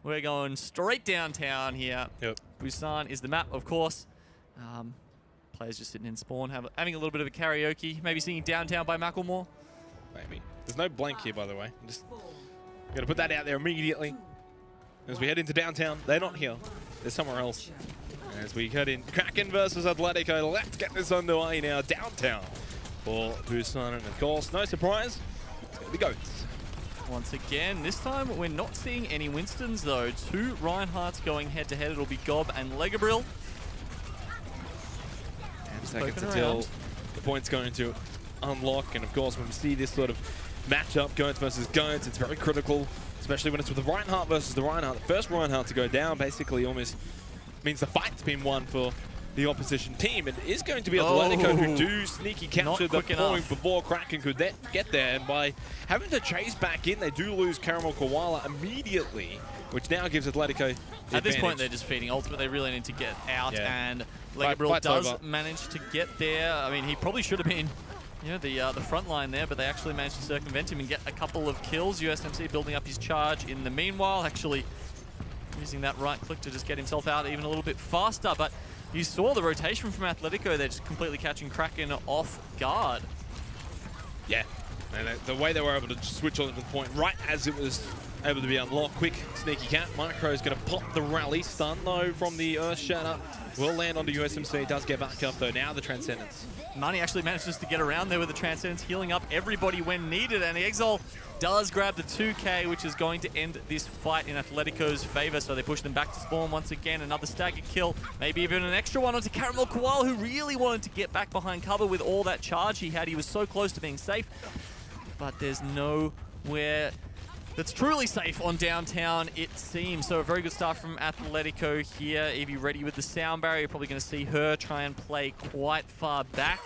We're going straight downtown here. Yep. Busan is the map, of course. Players just sitting in spawn, having a little bit of a karaoke, maybe singing Downtown by Macklemore. Maybe. There's no blank here, by the way. I'm just going to put that out there immediately. As we head into downtown, they're not here. They're somewhere else. As we head in, Kraken versus Athletico. Let's get this underway now. Downtown for Busan. And of course, no surprise, it's going to be Goats. Once again, this time we're not seeing any Winstons though. 2 Reinhardts going head to head. It'll be Gob and Legabriel. 10 seconds until the point's going to unlock. And of course, when we see this sort of matchup, Goats versus Goats, it's very critical, especially when it's with the Reinhardt versus the Reinhardt. The first Reinhardt to go down basically almost means the fight's been won for the opposition team. It is going to be Athletico who do sneaky capture the point before Kraken could get there. And by having to chase back in, they do lose Carroll Koala immediately, which now gives Atletico the At this point, they're just feeding ultimate. They really need to get out, and Legabriel does manage to get there. I mean, he probably should have been, you know, the front line there, but they actually managed to circumvent him and get a couple of kills. USMC building up his charge in the meanwhile, actually using that right click to just get himself out even a little bit faster. But you saw the rotation from Atletico. They're just completely catching Kraken off guard. Yeah, and the way they were able to switch on to the point right as it was able to be unlocked. Quick sneaky cat. Micro is going to pop the rally. Stun though from the Earth Shatter will land onto USMC. It does get back up though. Now the Transcendence. Money actually manages to get around there with the Transcendence, healing up everybody when needed, and the Exile does grab the 2K, which is going to end this fight in Atletico's favor. So they push them back to spawn once again. Another stagger kill, maybe even an extra one onto Carroll Koala, who really wanted to get back behind cover with all that charge he had. He was so close to being safe, but there's nowhere that's truly safe on downtown, it seems. So a very good start from Atletico here. Evie ready with the sound barrier. You're probably going to see her try and play quite far back.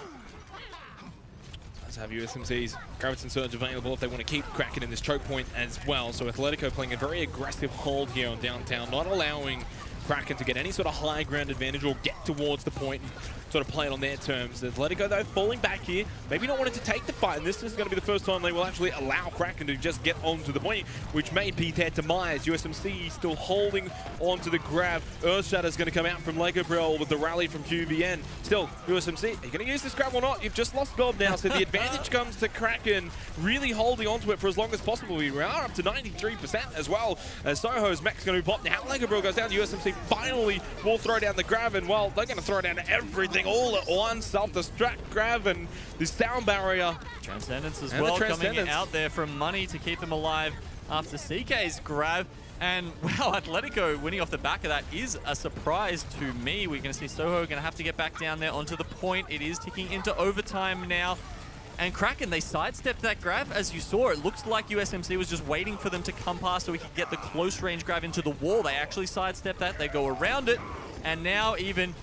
Let's have USMC's Graviton Surge available if they want to keep Kraken in this choke point as well. So Atletico playing a very aggressive hold here on downtown, not allowing Kraken to get any sort of high ground advantage or get towards the point and sort of play it on their terms. Atletico, though, falling back here, maybe not wanting to take the fight, and this is going to be the first time they will actually allow Kraken to just get onto the point, which may be their demise. USMC still holding onto the grab. Earthshatter is going to come out from Legabriel with the rally from QVN. Still, USMC, are you going to use this grab or not? You've just lost Gob now, so the advantage comes to Kraken, really holding onto it for as long as possible. We are up to 93% as well, as Soho's mech's going to be popped. Now Legabriel goes down, USMC finally will throw down the grab, and well, they're going to throw down everything all at once. Self-destruct grab and the sound barrier. Transcendence as well coming out there from Money to keep them alive after CK's grab. And wow, Atletico winning off the back of that is a surprise to me. We're going to see Soho going to have to get back down there onto the point. It is ticking into overtime now. And Kraken, they sidestepped that grab. As you saw, it looks like USMC was just waiting for them to come past so we could get the close range grab into the wall. They actually sidestepped that. They go around it. And now even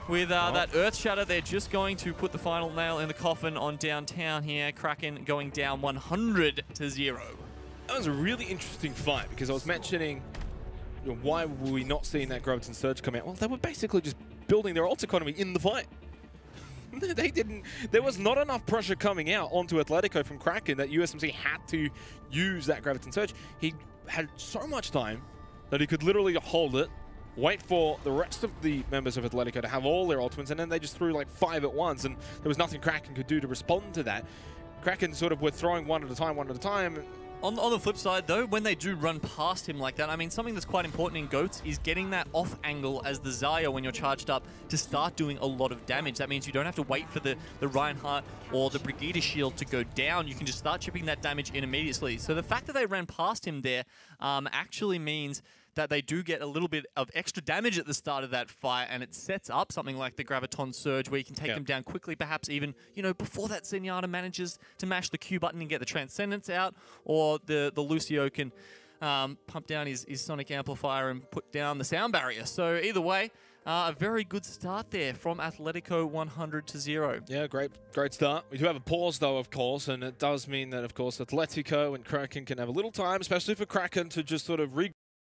with that Earth Shatter, they're just going to put the final nail in the coffin on downtown here. Kraken going down 100-0. That was a really interesting fight because I was mentioning, you know, why were we not seeing that Graviton Surge come out? Well, they were basically just building their ult economy in the fight. They didn't. There was not enough pressure coming out onto Atletico from Kraken that USMC had to use that Graviton Surge. He had so much time that he could literally hold it, wait for the rest of the members of Atletico to have all their ultimates, and then they just threw like 5 at once, and there was nothing Kraken could do to respond to that. Kraken sort of were throwing one at a time. On the flip side, though, when they do run past him like that, I mean, something that's quite important in Goats is getting that off angle as the Zarya when you're charged up to start doing a lot of damage. That means you don't have to wait for the Reinhardt or the Brigida shield to go down. You can just start chipping that damage in immediately. So the fact that they ran past him there actually means that they do get a little bit of extra damage at the start of that fight, and it sets up something like the Graviton Surge where you can take them down quickly, perhaps even, you know, before that Zenyatta manages to mash the Q button and get the Transcendence out, or the Lucio can pump down his Sonic Amplifier and put down the sound barrier. So either way, a very good start there from Atletico 100-0. Yeah, great start. We do have a pause though, of course, and it does mean that, of course, Atletico and Kraken can have a little time, especially for Kraken to just sort of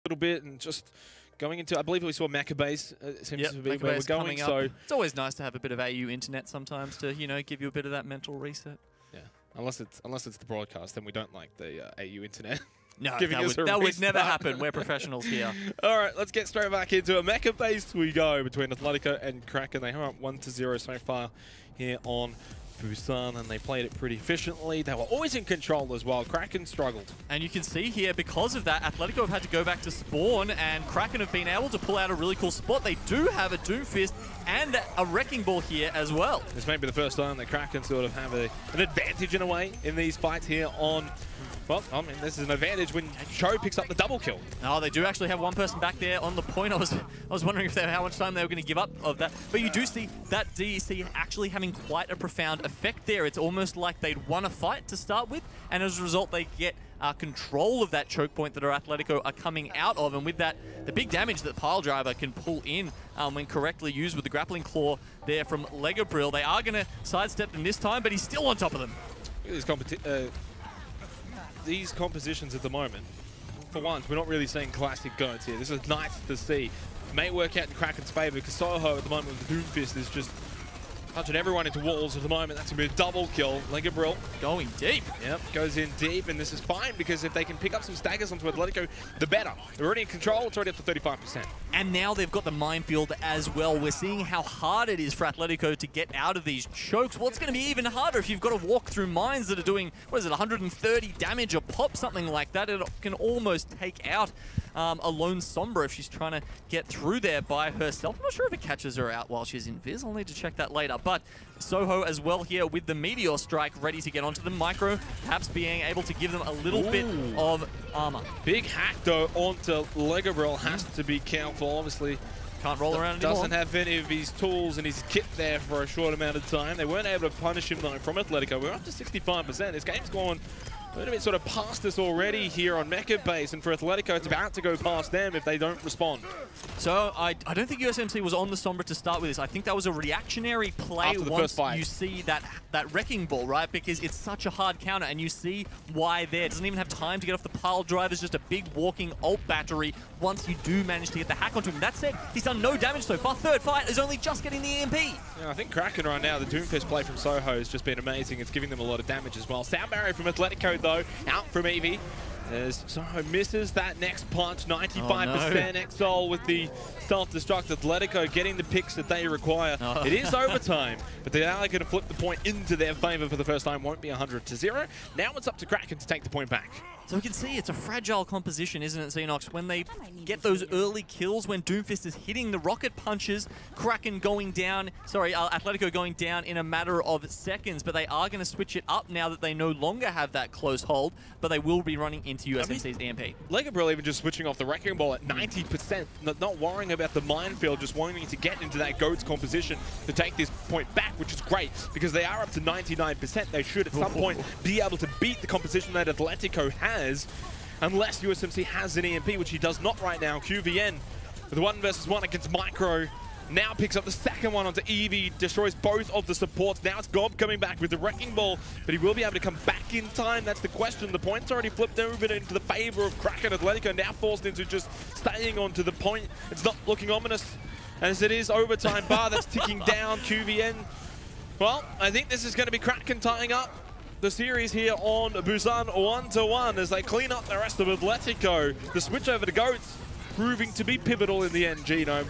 little bit and just going into, I believe we saw Maccabees seems to be where we're going. So it's always nice to have a bit of AU internet sometimes to, you know, give you a bit of that mental reset. Yeah, unless it's the broadcast, then we don't like the AU internet. No, giving us a that would restart. never happen. We're professionals here. All right, let's get straight back into it. Mecha-based we go between Athletico and Kraken. They are up 1-0 so far here on Busan, and they played it pretty efficiently. They were always in control as well. Kraken struggled. And you can see here, because of that, Athletico have had to go back to spawn, and Kraken have been able to pull out a really cool spot. They do have a Doomfist and a Wrecking Ball here as well. This may be the first time that Kraken sort of have an advantage in a way in these fights here on... Well, I mean, this is an advantage when Cho picks up the double kill. Oh, they do actually have one person back there on the point. I was wondering if how much time they were going to give up of that. But you do see that DEC actually having quite a profound effect there. It's almost like they'd won a fight to start with, and as a result, they get control of that choke point that our Athletico are coming out of. And with that, the big damage that Pile Driver can pull in when correctly used with the grappling claw there from Legobril. They are going to sidestep them this time, but he's still on top of them. Look at these compositions at the moment, for once, we're not really seeing classic goats here. This is nice to see. May work out in Kraken's favor because Soho at the moment with the Doomfist is just punching everyone into walls at the moment. That's going to be a double kill. Legobril going deep. Yep, goes in deep, and this is fine because if they can pick up some staggers onto Athletico, the better. They're already in control. It's already up to 35%. And now they've got the minefield as well. We're seeing how hard it is for Athletico to get out of these chokes. Well, it's going to be even harder if you've got to walk through mines that are doing, what is it, 130 damage a pop, something like that. It can almost take out a lone Sombra if she's trying to get through there by herself. I'm not sure if it catches her out while she's in Viz. I'll need to check that later. But Soho as well here with the Meteor Strike ready to get onto the Micro, perhaps being able to give them a little bit of armor. Big hack though onto Legobril. Has to be careful, obviously. Can't roll around anymore. Doesn't have any of his tools and his kit there for a short amount of time. They weren't able to punish him though from Athletico. We're up to 65%. This game's gone a little bit sort of past us already here on Mecha Base, and for Athletico, it's about to go past them if they don't respond. So I don't think USMC was on the Sombra to start with this. I think that was a reactionary play after the once first fight. You see that Wrecking Ball, right? Because it's such a hard counter, and you see why there. It doesn't even have time to get off the pile drive. It's just a big walking ult battery once you do manage to get the hack onto him. That said, he's done no damage so far. Third fight is only just getting the EMP. Yeah, I think Kraken right now, the Doomfist play from Soho has just been amazing. It's giving them a lot of damage as well. Sound barrier from Athletico though, out from Eevee. As Soho misses that next punch, 95% Exol with the self-destruct. Athletico getting the picks that they require. It is overtime, but they are going to flip the point into their favor for the first time. Won't be 100-0. Now it's up to Kraken to take the point back. So we can see it's a fragile composition, isn't it, ZeNox? When they get those early kills, when Doomfist is hitting the rocket punches, Kraken going down, Athletico going down in a matter of seconds, but they are going to switch it up now that they no longer have that close hold, but they will be running into USMC's EMP. Legobril even just switching off the Wrecking Ball at 90%, not worrying about the minefield, just wanting to get into that GOAT's composition to take this point back, which is great, because they are up to 99%. They should at some point be able to beat the composition that Athletico has, unless USMC has an EMP, which he does not right now. QVN with 1 versus 1 against Micro. Now picks up the second one onto Eevee, destroys both of the supports. Now it's Gob coming back with the Wrecking Ball, but he will be able to come back in time. That's the question. The point's already flipped over into the favor of Kraken. Athletico now forced into just staying onto the point. It's not looking ominous as it is overtime bar that's ticking down. QVN. Well, I think this is going to be Kraken tying up the series here on Busan 1-1 as they clean up the rest of Athletico. The switch over to GOATs proving to be pivotal in the end, Genome.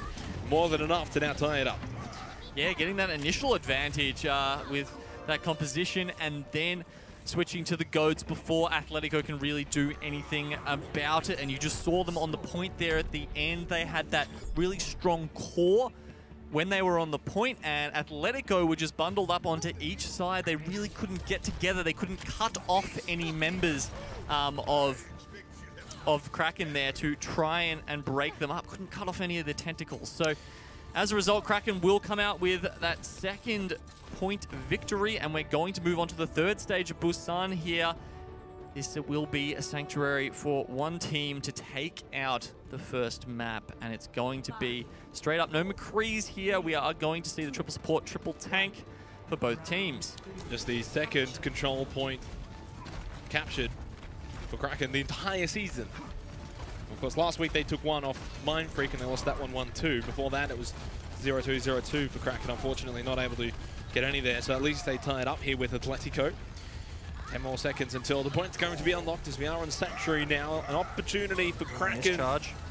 More than enough to now tie it up. Yeah, getting that initial advantage with that composition and then switching to the GOATs before Athletico can really do anything about it. And you just saw them on the point there at the end. They had that really strong core when they were on the point, and Athletico were just bundled up onto each side. They really couldn't get together. They couldn't cut off any members of Kraken there to try and break them up. Couldn't cut off any of the tentacles. So as a result, Kraken will come out with that second point victory, and we're going to move on to the third stage of Busan here. This will be a sanctuary for one team to take out the first map, and it's going to be straight up no McCrees here. We are going to see the triple support, triple tank for both teams. Just the second control point captured for Kraken the entire season. Of course, last week they took one off Mind Freak and they lost that one 1-2. Before that, it was 0-2, 0-2 for Kraken. Unfortunately, not able to get any there. So at least they tied up here with Athletico. 10 more seconds until the point's going to be unlocked as we are on Sanctuary now. An opportunity for Kraken,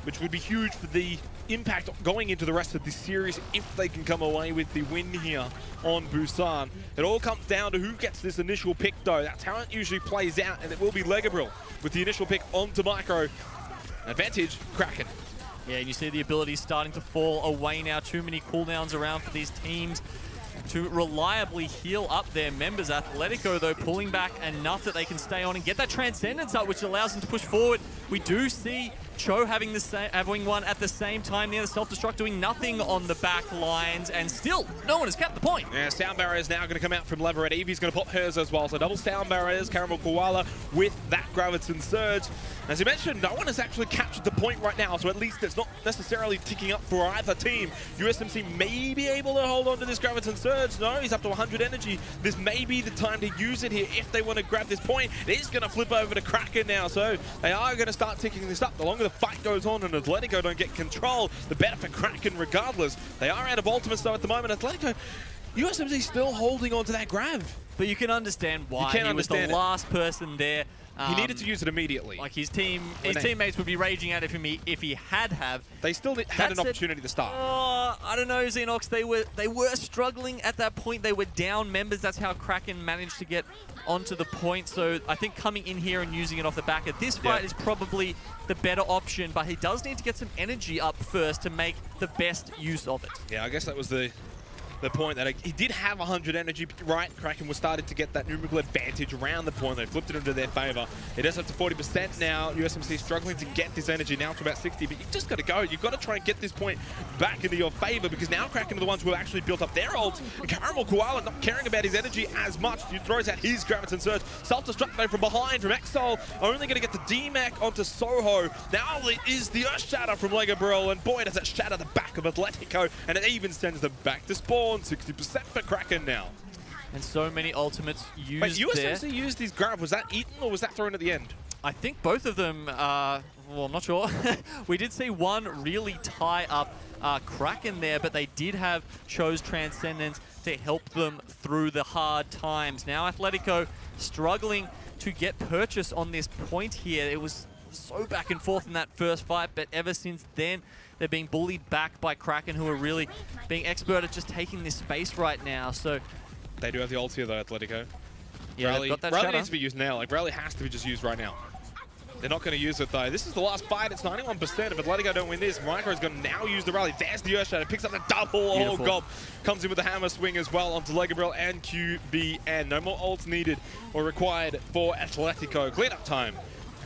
which would be huge for the impact going into the rest of this series if they can come away with the win here on Busan. It all comes down to who gets this initial pick, though. That's how it usually plays out, and it will be Legabriel with the initial pick onto Micro. Advantage, Kraken. Yeah, and you see the ability starting to fall away now. Too many cooldowns around for these teams to reliably heal up their members. Athletico, though, pulling back enough that they can stay on and get that Transcendence up, which allows them to push forward. We do see Cho having one at the same time near the self-destruct, doing nothing on the back lines, and still, no one has kept the point. Yeah, sound barrier is now going to come out from Leverett. Evie's going to pop hers as well, so double sound barriers. Carroll Koala with that Graviton Surge. As you mentioned, no one has actually captured the point right now, so at least it's not necessarily ticking up for either team. USMC may be able to hold on to this Graviton Surge. No, he's up to 100 energy. This may be the time to use it here if they want to grab this point. It is going to flip over to Kraken now, so they are going to start ticking this up. The longer the fight goes on and Athletico don't get control, the better for Kraken regardless. They are out of ultimates though at the moment. Athletico, USMC still holding on to that grab. But you can understand why. He was the last person there. He needed to use it immediately. Like his teammates would be raging at it if he had. They still had an opportunity to start. I don't know, ZeNox. They were struggling at that point. They were down members. That's how Kraken managed to get onto the point. So I think coming in here and using it off the back of this fight is probably the better option. But he does need to get some energy up first to make the best use of it. Yeah, I guess that was the point that he did have 100 energy, right? Kraken was starting to get that numerical advantage around the point. They flipped it into their favor. It is up to 40% now. USMC struggling to get this energy now to about 60, but you've just got to go. You've got to try and get this point back into your favor because now Kraken are the ones who have actually built up their ults. Carroll Koala not caring about his energy as much. He throws out his Graviton Surge. Self-destruct though from behind from Exol. Only going to get the DMAC onto Soho. Now it is the Earth Shatter from Legabriel, and boy does it shatter the back of Athletico, and it even sends them back to spawn. 60% for Kraken now. And so many ultimates used. Wait, USMC used these grab. Was that eaten or was that thrown at the end? I think both of them, well, I'm not sure. We did see one really tie up Kraken there, but they did have Cho's Transcendence to help them through the hard times. Now Athletico struggling to get purchase on this point here. It was so back and forth in that first fight, but ever since then, they're being bullied back by Kraken, who are really being expert at just taking this space right now. So they do have the ult here, though, Athletico. Yeah, they've got that Rally needs to be used now. Like, Rally has to be just used right now. They're not going to use it, though. This is the last fight. It's 91%. If Athletico don't win this, Micro's going to now use the Rally. There's the Earth Shatter. Picks up the double. Beautiful. Oh, God. Comes in with the hammer swing as well onto Legabriel and QBN. No more ults needed or required for Athletico. Clean up time.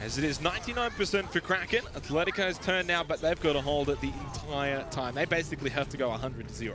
As it is 99% for Kraken. Atletico's turn now, but they've got to hold it the entire time. They basically have to go 100-0.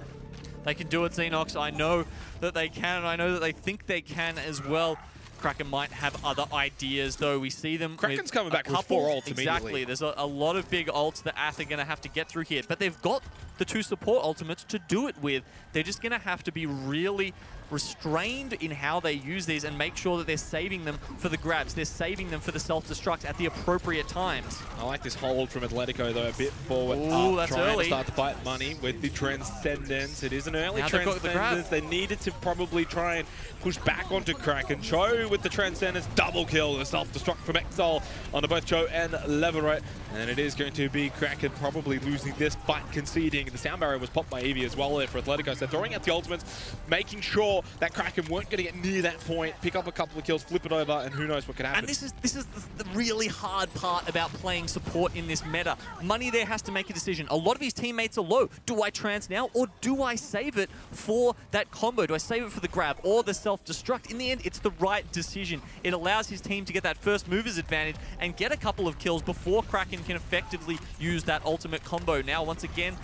They can do it, ZeNox. I know that they can, and I know that they think they can as well. Kraken might have other ideas, though. We see them Kraken's coming back with 4 ults immediately. Exactly. There's a lot of big ults that Ath are going to have to get through here. But they've got the 2 support ultimates to do it with. They're just going to have to be really restrained in how they use these and make sure that they're saving them for the grabs. They're saving them for the self-destruct at the appropriate times. I like this hold from Atletico, though, a bit forward. Ooh, that's trying early. To start the fight money with the Transcendence. It is an early Transcendence. They needed to probably try and push back onto Kraken. Cho with the Transcendence, double kill. The self-destruct from Exol onto both Cho and Leverett. And it is going to be Kraken probably losing this fight, conceding. The sound barrier was popped by Evie as well there for Atletico. So throwing out the ultimates, making sure that Kraken weren't going to get near that point, pick up a couple of kills, flip it over, and who knows what could happen. And this is the really hard part about playing support in this meta. Money there has to make a decision. A lot of his teammates are low. Do I trans now, or do I save it for that combo? Do I save it for the grab or the self-destruct? In the end, it's the right decision. It allows his team to get that first mover's advantage and get a couple of kills before Kraken can effectively use that ultimate combo. Now, once again,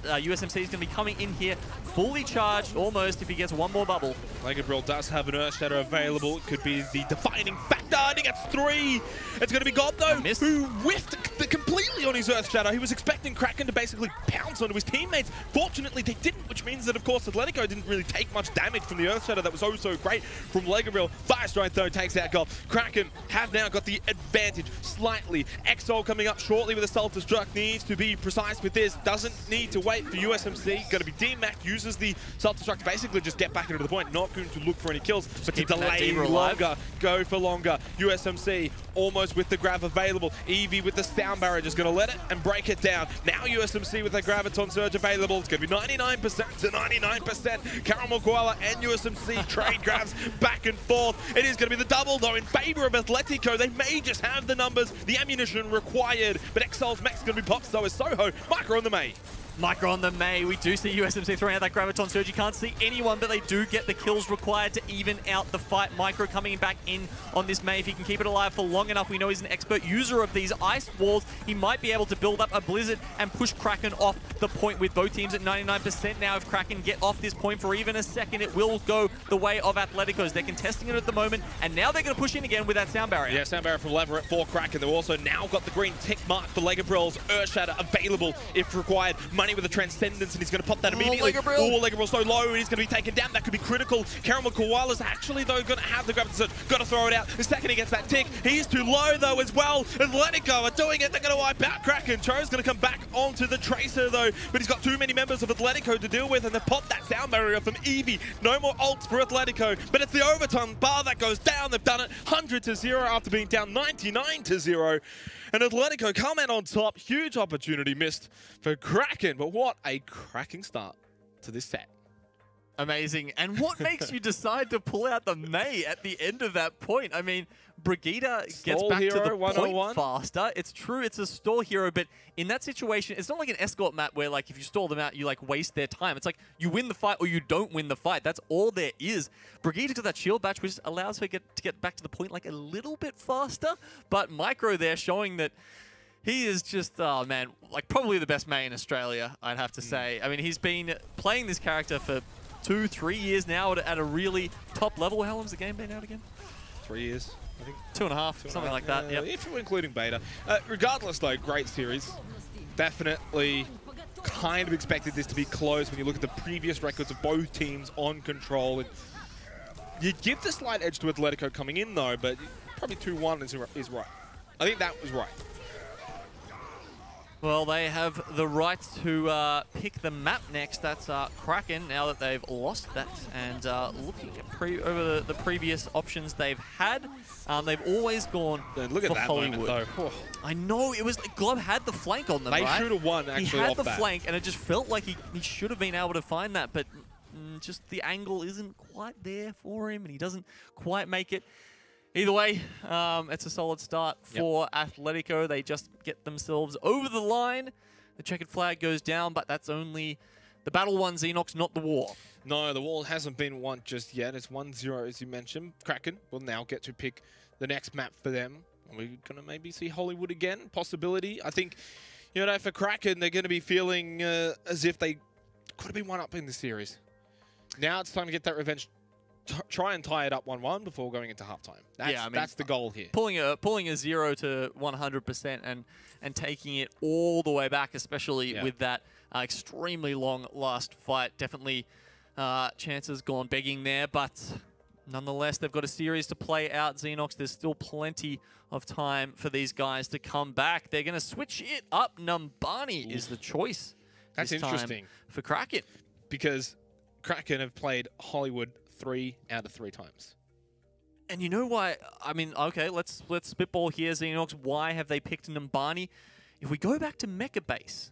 USMC is going to be coming in here fully charged, almost, if he gets one more bubble. Legabriel does have an Earth Shatter available. It could be the defining factor. I think it's 3. It's going to be God, though, who whiffed completely on his Earth Shatter. He was expecting Kraken to basically pounce onto his teammates. Fortunately, they didn't, which means that, of course, Atletico didn't really take much damage from the Earth Shatter. That was oh so great from Legabriel. Fire Strike, though, takes out God. Kraken have now got the advantage slightly. Exol coming up shortly with a self-destruct. Needs to be precise with this. Doesn't need to wait for USMC. Going to be D-Mac, uses the self-destruct to basically just get back into the point. Not going to look for any kills, but to delay longer, go for longer. USMC almost with the grab available. Eevee with the sound barrier, just going to let it and break it down. Now USMC with the Graviton Surge available. It's going to be 99% to 99%. Carroll Koala and USMC trade grabs back and forth. It is going to be the double, though, in favor of Athletico. They may just have the numbers, the ammunition required, but Excel's mech's going to be popped, so is Soho. Micro on the May. Micro on the May. We do see USMC throwing out that Graviton Surge. You can't see anyone, but they do get the kills required to even out the fight. Micro coming back in on this May. If he can keep it alive for long enough, we know he's an expert user of these ice walls. He might be able to build up a Blizzard and push Kraken off the point with both teams at 99% now. If Kraken get off this point for even a second, it will go the way of Athletico's. They're contesting it at the moment, and now they're going to push in again with that sound barrier. Yeah, sound barrier from Leverett for Kraken. They've also now got the green tick mark for Legabrills. Earthshatter available if required. Money with the Transcendence, and he's going to pop that immediately. Legabrill so low, and he's going to be taken down. That could be critical. Carroll Koala's actually, though, going to have the Graviton Surge. Got to throw it out. The second he gets that tick, he's too low, though, as well. Athletico are doing it. They're going to wipe out Kraken. Cho's going to come back onto the Tracer, though, but he's got too many members of Athletico to deal with, and they pop that sound barrier from Eevee. No more ults for Athletico, but it's the overtime bar that goes down. They've done it 100-0 after being down 99-0. And Athletico come out on top. Huge opportunity missed for Kraken, but what a cracking start to this set. Amazing. And what makes you decide to pull out the May at the end of that point? I mean, Brigitte gets back to the point faster. It's true, it's a stall hero, but in that situation, it's not like an escort map where, like, if you stall them out, you, like, waste their time. It's like you win the fight or you don't win the fight. That's all there is. Brigitte got that shield batch, which allows her to get back to the point, like, a little bit faster. But Micro there showing that he is just, oh, man, like, probably the best May in Australia, I'd have to say. I mean, he's been playing this character for 2-3 years now at a really top level. How long's the game been out again? 3 years, I think. 2.5, something like that. Yep. If you're including beta. Regardless, though, great series. Definitely kind of expected this to be close when you look at the previous records of both teams on control. And you'd give the slight edge to Athletico coming in, though, but probably 2-1 is right. I think that was right. Well, they have the right to pick the map next. That's Kraken, now that they've lost that. And looking at over the previous options they've had, they've always gone look at for that Hollywood. moment, though. Oh. I know, it was like Glob had the flank on them, they right? should have won, actually, he had off the that. flank, and it just felt like he should have been able to find that, but just the angle isn't quite there for him, and he doesn't quite make it. Either way, it's a solid start for Athletico. They just get themselves over the line. The checkered flag goes down, but that's only the battle won ZeNox, not the war. No, the wall hasn't been won just yet. It's 1-0, as you mentioned. Kraken will now get to pick the next map for them. We're going to maybe see Hollywood again, possibility. I think, you know, for Kraken, they're going to be feeling as if they could have been one up in the series. Now it's time to get that revenge. Try and tie it up 1-1 before going into halftime. That's the goal here. Pulling a 0 to 100% and taking it all the way back, especially with that extremely long last fight. Definitely chances gone begging there, but nonetheless, they've got a series to play out. ZeNox, there's still plenty of time for these guys to come back. They're going to switch it up. Numbani is the choice. That's interesting for Kraken, because Kraken have played Hollywood 3 out of 3 times. And you know why? I mean, okay, let's spitball here, ZeNox. Why have they picked Numbani? If we go back to Mecha Base,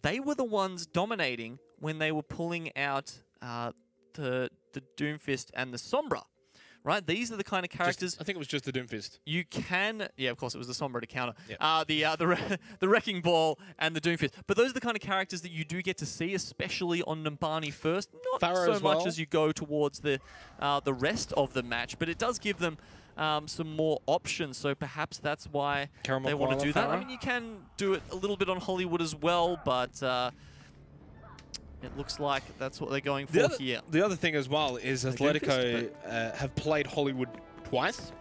they were the ones dominating when they were pulling out the Doomfist and the Sombra, right? These are the kind of characters. I think it was just the Doomfist. You can, yeah, of course, it was the Sombra to counter. Yep. The Wrecking Ball and the Doomfist. But those are the kind of characters that you do get to see, especially on Numbani first. Not Pharaoh so much as you go towards the rest of the match, but it does give them some more options. So perhaps that's why they want to do that. I mean, you can do it a little bit on Hollywood as well, but it looks like that's what they're going for here. The other thing as well is Athletico have played Hollywood twice.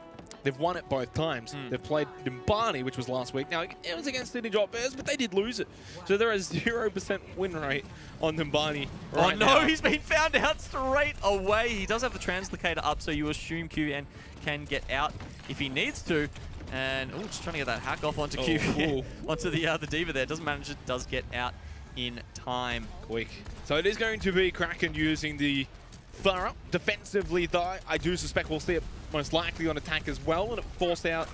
They've won it both times. They've played Numbani, which was last week. Now, it was against Sydney Drop Bears, but they did lose it. So there is 0% win rate on Numbani right now. He's been found out straight away. He does have the Translocator up, so you assume QN can get out if he needs to. And, just trying to get that hack off onto QN, onto the D.Va there. Doesn't manage it, does get out in time. Quick. So it is going to be Kraken using the Pharah. Defensively, though, I do suspect we'll see it most likely on attack as well, and it forced out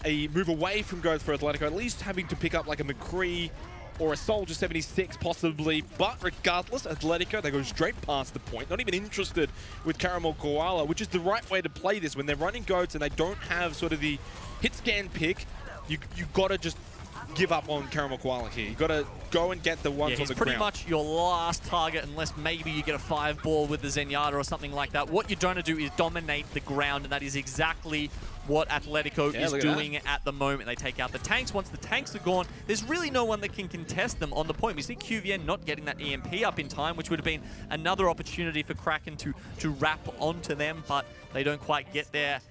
a move away from Goats for Athletico, at least having to pick up like a McCree or a Soldier 76 possibly. But regardless, Athletico, they go straight past the point, not even interested with Caramel Koala, which is the right way to play this. When they're running Goats and they don't have sort of the hit scan pick, you got to just give up on Caramel Koala here. You got to go and get the ones on the ground. He's pretty much your last target unless maybe you get a 5-ball with the Zenyatta or something like that. What you're trying to do is dominate the ground, and that is exactly what Athletico is doing at the moment. They take out the tanks. Once the tanks are gone, there's really no one that can contest them on the point. We see QVN not getting that EMP up in time, which would have been another opportunity for Kraken to wrap onto them, but they don't quite get there.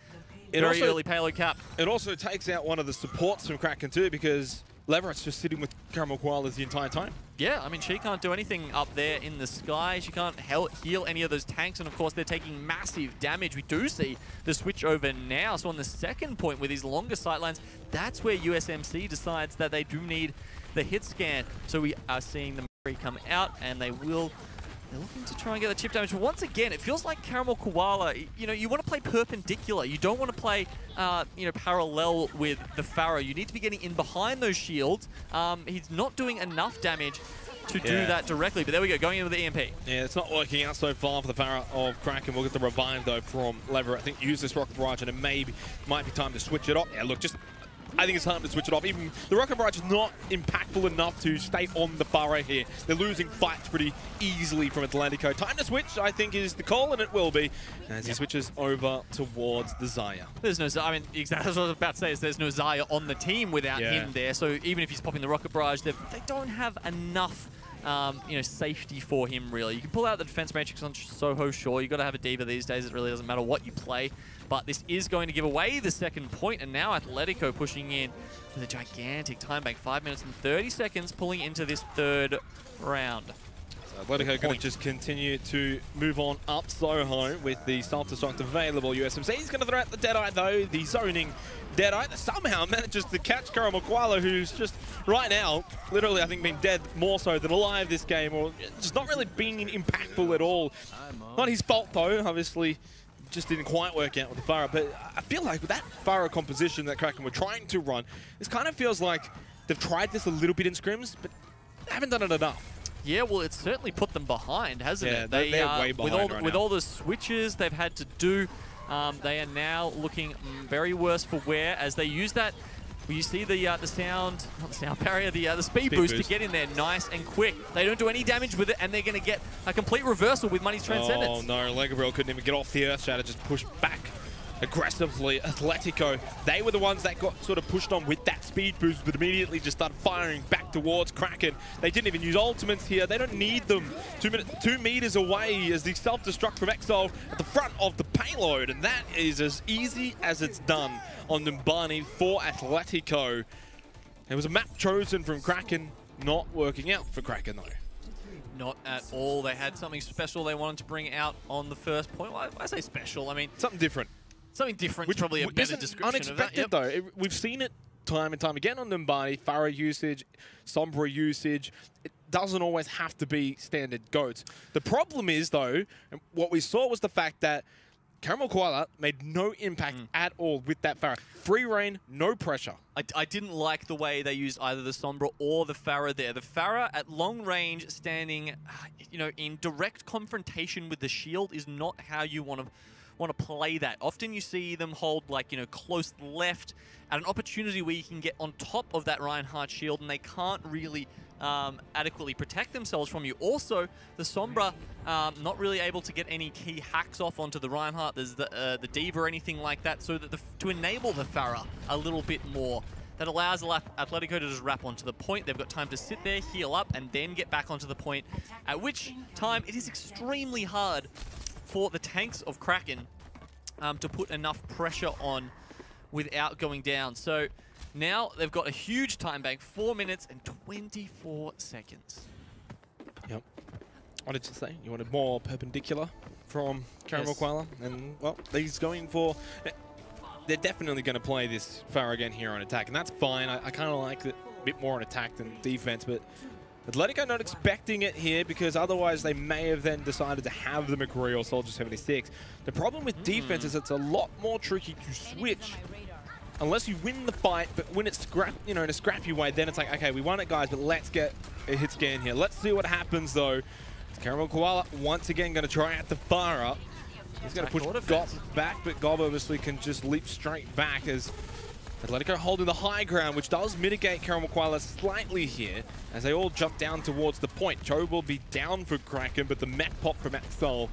Very early payload cap. It also takes out one of the supports from Kraken too, because Leverett's just sitting with Caramel Koalas the entire time. Yeah, I mean, she can't do anything up there in the sky. She can't heal any of those tanks, and of course, they're taking massive damage. We do see the switch over now. So on the second point with these longer sightlines, that's where USMC decides that they do need the hit scan. So we are seeing them come out, and they will... They're looking to try and get the chip damage. But once again, it feels like Caramel Koala, you know, you want to play perpendicular. You don't want to play, you know, parallel with the Pharah. You need to be getting in behind those shields. He's not doing enough damage to do that directly. But there we go, going in with the EMP. Yeah, it's not working out so far for the Pharah of Kraken. We'll get the revive, though, from Leverett. I think use this Rocket Barrage, and it might be time to switch it up. Yeah, look, I think it's time to switch it off. Even the Rocket Barrage is not impactful enough to stay on the Pharah here. They're losing fights pretty easily from Athletico. Time to switch, I think, is the call, and it will be as he switches over towards the Xayah. There's no, I mean, exactly what I was about to say is there's no Xayah on the team without him there. So even if he's popping the Rocket Barrage, they don't have enough you know, safety for him, really. You can pull out the defense matrix on Soho, sure. You've got to have a diva these days. It really doesn't matter what you play. But this is going to give away the second point, and now Athletico pushing in with a gigantic time bank. 5 minutes and 30 seconds pulling into this third round. So Athletico going to just continue to move on up Soho with the self-destruct available. USMC is going to throw out the Deadeye, though. The zoning Deadeye that somehow manages to catch Caramel Koala, who's just right now, literally, I think, been dead more so than alive this game, or just not really being impactful at all. Not his fault, though, obviously. Just didn't quite work out with the Pharah, but I feel like with that Pharah composition that Kraken were trying to run, this kind of feels like they've tried this a little bit in scrims, but haven't done it enough. Yeah, well, it's certainly put them behind, hasn't it? They're way behind with all the switches they've had to do, they are now looking very worse for wear as they use that. Well, you see the sound, not the sound barrier, the speed boost to get in there nice and quick. They don't do any damage with it, and they're going to get a complete reversal with Money's Transcendence. Oh no, Legabriel couldn't even get off the Earth Shatter, just pushed back aggressively. Athletico, they were the ones that got sort of pushed on with that speed boost, but immediately just started firing back towards Kraken. They didn't even use ultimates here. They don't need them. 2 meters away as the self-destruct from Exile at the front of the payload, and that is as easy as it's done on Numbani for Athletico. There was a map chosen from Kraken, not working out for Kraken though. Not at all. They had something special they wanted to bring out on the first point. Well, I say special, I mean... Something different. Something different, which probably a better description unexpected of that. Though. We've seen it time and time again on Numbani. Pharah usage, Sombra usage. It doesn't always have to be standard goats. The problem is, though, and what we saw was the fact that Caramel Koala made no impact at all with that Pharah. Free reign, no pressure. I didn't like the way they used either the Sombra or the Pharah there. The Pharah at long range, standing, you know, in direct confrontation with the shield is not how you want to play that. Often you see them hold, like, you know, close left at an opportunity where you can get on top of that Reinhardt shield, and they can't really adequately protect themselves from you. Also, the Sombra not really able to get any key hacks off onto the Reinhardt. There's the Diva or anything like that, so that to enable the Pharah a little bit more. That allows Athletico to just wrap onto the point. They've got time to sit there, heal up, and then get back onto the point, at which time it is extremely hard for the tanks of Kraken to put enough pressure on without going down. So now they've got a huge time bank, 4 minutes and 24 seconds. Yep. What did you say? You wanted more perpendicular from Caramel Koala? And, well, he's going for... They're definitely going to play this Pharah again here on attack, and that's fine. I kind of like it a bit more on attack than defense, but Atletico not expecting it here because otherwise they may have then decided to have the McCree or Soldier 76. The problem with defense is it's a lot more tricky to switch unless you win the fight, but when it's in a scrappy way, then it's like, okay, we won it, guys, but let's get a hit scan here. Let's see what happens, though. Carroll Koala once again going to try out the fire up. He's going to push Gob back, but Gob obviously can just leap straight back as Atletico holding the high ground, which does mitigate Carroll Koala slightly here as they all jump down towards the point. Joe will be down for Kraken, but the mech pop from Axel.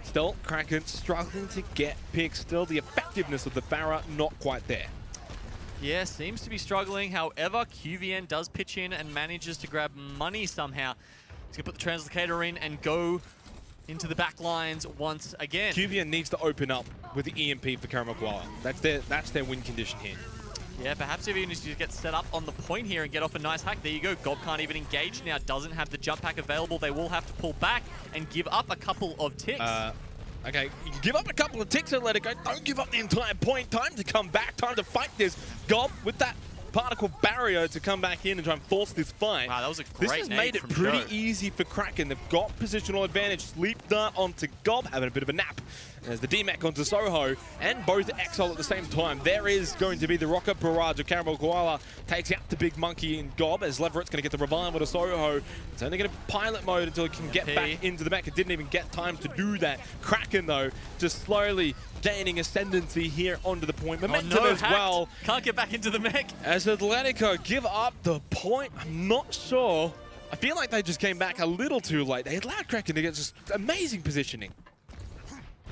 Still, Kraken struggling to get picks. Still, the effectiveness of the Farah not quite there. Yeah, seems to be struggling. However, QVN does pitch in and manages to grab money somehow. He's going to put the translocator in and go into the back lines once again. QVN needs to open up with the EMP for Carroll Koala. That's their win condition here. Yeah, perhaps if he needs to get set up on the point here and get off a nice hack. There you go. Gob can't even engage now. Doesn't have the jump pack available. They will have to pull back and give up a couple of ticks. Okay, you can give up a couple of ticks, Atletico. Don't give up the entire point. Time to come back. Time to fight this. Gob with that particle barrier to come back in and try and force this fight. Wow, that was a great This has made it pretty easy for Kraken. They've got positional advantage. Sleep dart onto Gob, having a bit of a nap. There's the DMAC onto Soho, and both Exile at the same time. There is going to be the rocket barrage of Carroll Koala. Takes out the big monkey in Gob as Leverett's going to get the revival to Soho. It's only going to pilot mode until it can get back into the mech. It didn't even get time to do that. Kraken, though, just slowly gaining ascendancy here onto the point. Momentum as well. Can't get back into the mech. As Atletico give up the point, I'm not sure. I feel like they just came back a little too late. They allowed Kraken to get just amazing positioning.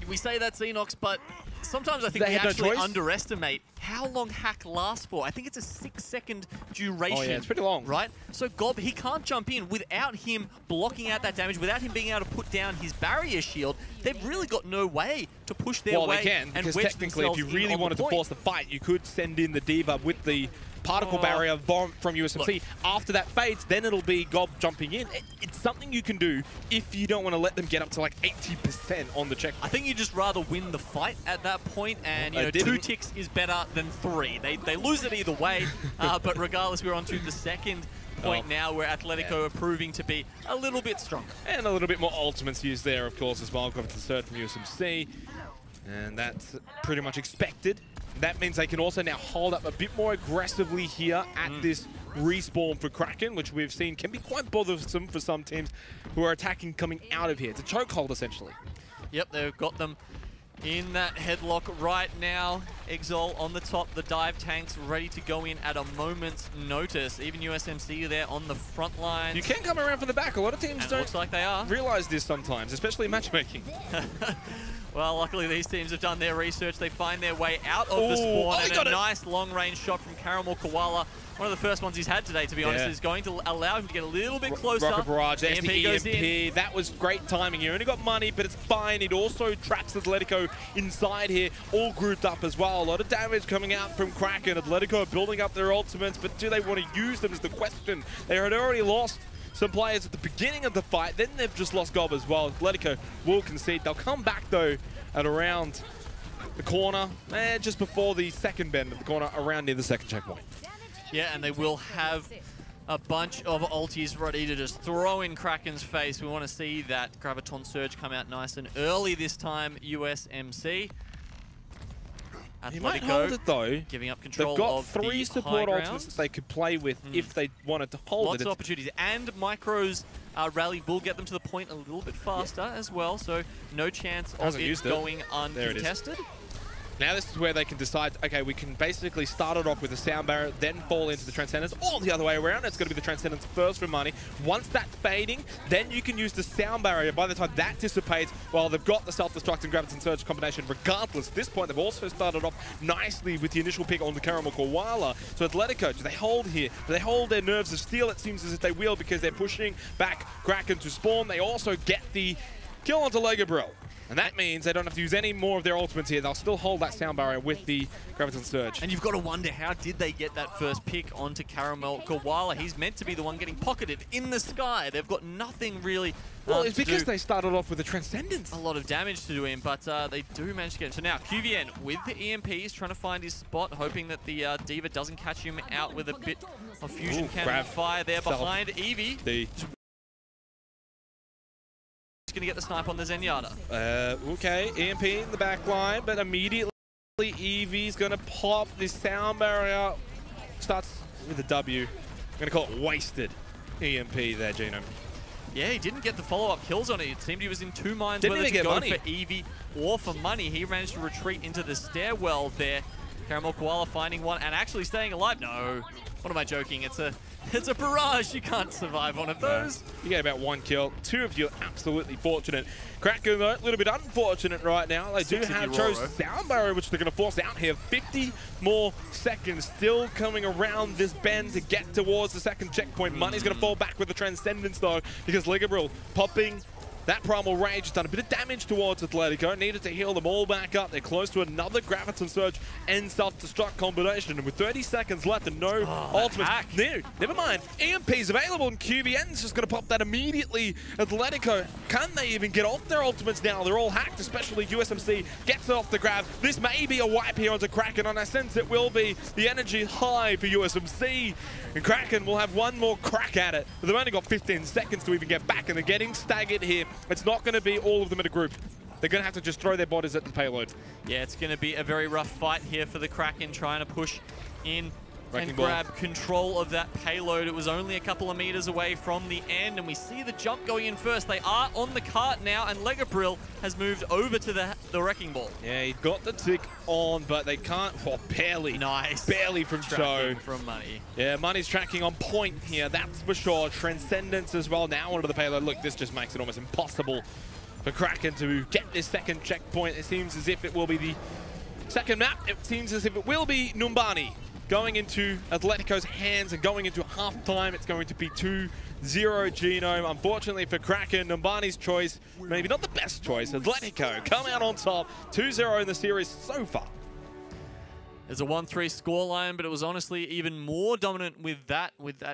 We say that ZeNox, but sometimes I think we actually underestimate how long hack lasts for. I think it's a 6-second duration. Oh yeah, it's pretty long. Right? So Gob, he can't jump in without him blocking out that damage, without him being able to put down his barrier shield. They've really got no way to push their way. Well, they can, because technically if you really wanted to force the fight, you could send in the Diva with the particle barrier from USMC. Look, after that fades, then it'll be Gob jumping in. It's something you can do if you don't want to let them get up to like 80% on the checkpoint. I think you just rather win the fight at that point, and you know, 2 ticks is better than 3. They lose it either way, but regardless, we're on to the second point now where Atletico are proving to be a little bit stronger. And a little bit more ultimates used there, of course, as well. Got the third from USMC, and that's pretty much expected. That means they can also now hold up a bit more aggressively here at this respawn for Kraken, which we've seen can be quite bothersome for some teams who are attacking coming out of here. It's a chokehold, essentially. Yep, they've got them in that headlock right now. Exol on the top, the dive tanks ready to go in at a moment's notice. Even USMC there on the front line. You can come around from the back. A lot of teams don't looks like they are. Realize this sometimes, especially in matchmaking. Well, luckily these teams have done their research. They find their way out of the spawn, and a nice long-range shot from Carroll Koala. One of the first ones he's had today, to be honest, is going to allow him to get a little bit closer. Rocket barrage, there's the goes in. That was great timing. He only got money, but it's fine. It also traps Atletico inside here, all grouped up as well. A lot of damage coming out from Kraken. Atletico building up their ultimates, but do they want to use them is the question. They had already lost some players at the beginning of the fight, then they've just lost Gob as well. Atletico will concede. They'll come back, though, at around the corner, just before the second bend of the corner, around near the second checkpoint. Yeah, and they will have a bunch of ultis ready to just throw in Kraken's face. We want to see that Graviton Surge come out nice and early this time, USMC. Atletico, he might hold it though. Giving up control. They've got of 3 support ultimates that they could play with if they wanted to hold Lots of opportunities. And Micro's rally will get them to the point a little bit faster as well, so no chance of it going uncontested. Now this is where they can decide, okay, we can basically start it off with a sound barrier, then fall into the Transcendence, or the other way around. It's going to be the Transcendence first for money. Once that's fading, then you can use the sound barrier. By the time that dissipates, well, they've got the self-destruct and Graviton Surge combination regardless. At this point, they've also started off nicely with the initial pick on the Carroll Koala. So Atletico, do they hold here? Do they hold their nerves of steel? It seems as if they will because they're pushing back Kraken to spawn. They also get the kill onto Legabriel. And that means they don't have to use any more of their ultimates here. They'll still hold that sound barrier with the Graviton Surge. And you've got to wonder, how did they get that first pick onto Caramel Koala? He's meant to be the one getting pocketed in the sky. They've got nothing really well, it's because they started off with the Transcendence. A lot of damage to do him, but they do manage to get him. So now QVN with the EMPs, trying to find his spot, hoping that the D.Va doesn't catch him out with a bit of fusion cannon fire there behind Eevee. He's going to get the snipe on the Zenyatta. Okay, EMP in the back line, but immediately Eevee's going to pop this sound barrier. Starts with a W. I'm going to call it wasted EMP there, Genome. Yeah, he didn't get the follow-up kills on it. It seemed he was in two minds whether to go for Eevee or for money. He managed to retreat into the stairwell there. Caramel Koala finding one and actually staying alive. No, what am I joking? It's a barrage. You can't survive one of those. You get about one kill. Two of you are absolutely fortunate. Kraken, though, a little bit unfortunate right now. They do have Joe's sound barrier, which they're going to force out here. 50 more seconds still coming around this bend to get towards the second checkpoint. Money's going to fall back with the Transcendence, though, because Ligabril popping that Primal Rage has done a bit of damage towards Athletico. Needed to heal them all back up. They're close to another Graviton Surge and self-destruct combination. And with 30 seconds left and no ultimates. No, never mind. EMP's available and QVN's just going to pop that immediately. Athletico, can they even get off their ultimates now? They're all hacked, especially USMC gets it off the grab. This may be a wipe here onto Kraken, and I sense it will be. The energy high for USMC. And Kraken will have one more crack at it. But they've only got 15 seconds to even get back, and they're getting staggered here. It's not going to be all of them in a group. They're going to have to just throw their bodies at the payload. Yeah, it's going to be a very rough fight here for the Kraken, trying to push in and grab control of that payload. It was only a couple of meters away from the end, and we see the jump going in first. They are on the cart now, and Legabril has moved over to the Wrecking Ball. Yeah, he got the tick on, but they can't. Oh, barely. Nice. Barely from Joe. From Money. Yeah, Money's tracking on point here, that's for sure. Transcendence as well now onto the payload. Look, this just makes it almost impossible for Kraken to get this second checkpoint. It seems as if it will be the second map. It seems as if it will be Numbani going into Atletico's hands, and going into halftime, it's going to be 2-0 Genome. Unfortunately for Kraken, Numbani's choice, maybe not the best choice. Atletico come out on top, 2-0 in the series so far. There's a 1-3 scoreline, but it was honestly even more dominant with that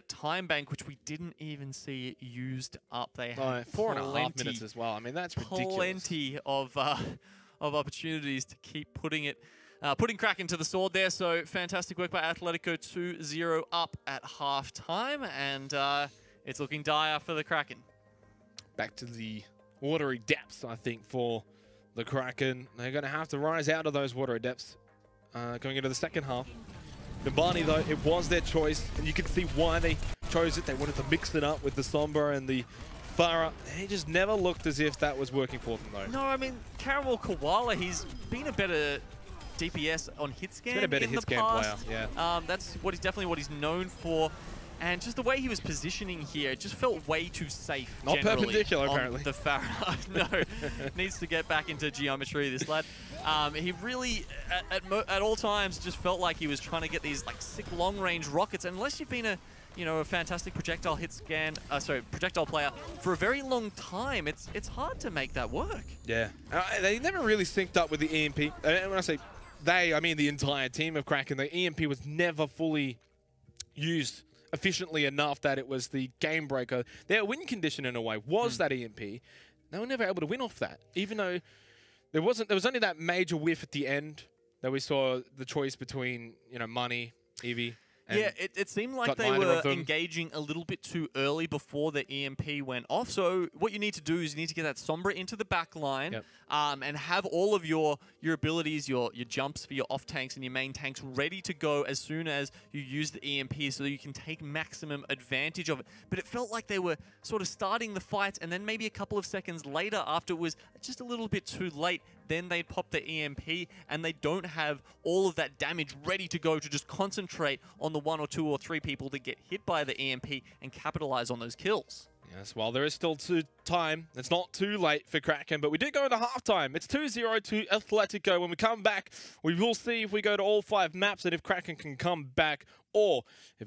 time bank, which we didn't even see used up. They had 4.5 minutes as well. I mean, that's ridiculous. Plenty of opportunities to keep putting Kraken to the sword there. So fantastic work by Atletico, 2-0 up at halftime, and it's looking dire for the Kraken. Back to the watery depths, I think, for the Kraken. They're going to have to rise out of those watery depths going into the second half. Numbani, though, it was their choice, and you can see why they chose it. They wanted to mix it up with the Sombra and the Farah. It just never looked as if that was working for them, though. No, I mean, Caramel Koala, he's been a better DPS on hit scan in the past. Player, yeah. That's definitely what he's known for. And just the way he was positioning here, it just felt way too safe. Not perpendicular, apparently. The Farah, no, needs to get back into geometry, this lad. He really, at all times, just felt like he was trying to get these like sick long-range rockets. And unless you've been a fantastic projectile projectile player for a very long time, it's hard to make that work. Yeah, they never really synced up with the EMP. And when I say they, I mean the entire team of Kraken. The EMP was never fully used efficiently enough that it was the game breaker. Their win condition, in a way, was that EMP. They were never able to win off that, even though there was only that major whiff at the end that we saw the choice between Money, Eevee. Yeah, it seemed like they were engaging a little bit too early before the EMP went off. So what you need to do is you need to get that Sombra into the back line, and have all of your abilities, your jumps for your off tanks and your main tanks ready to go as soon as you use the EMP, so that you can take maximum advantage of it. But it felt like they were sort of starting the fight, and then maybe a couple of seconds later, after it was just a little bit too late, then they pop the EMP, and they don't have all of that damage ready to go to just concentrate on the 1 or 2 or 3 people that get hit by the EMP and capitalize on those kills. Yes, well, there is still time. It's not too late for Kraken, but we did go into halftime. It's 2-0 to Athletico. When we come back, we will see if we go to all 5 maps and if Kraken can come back, or if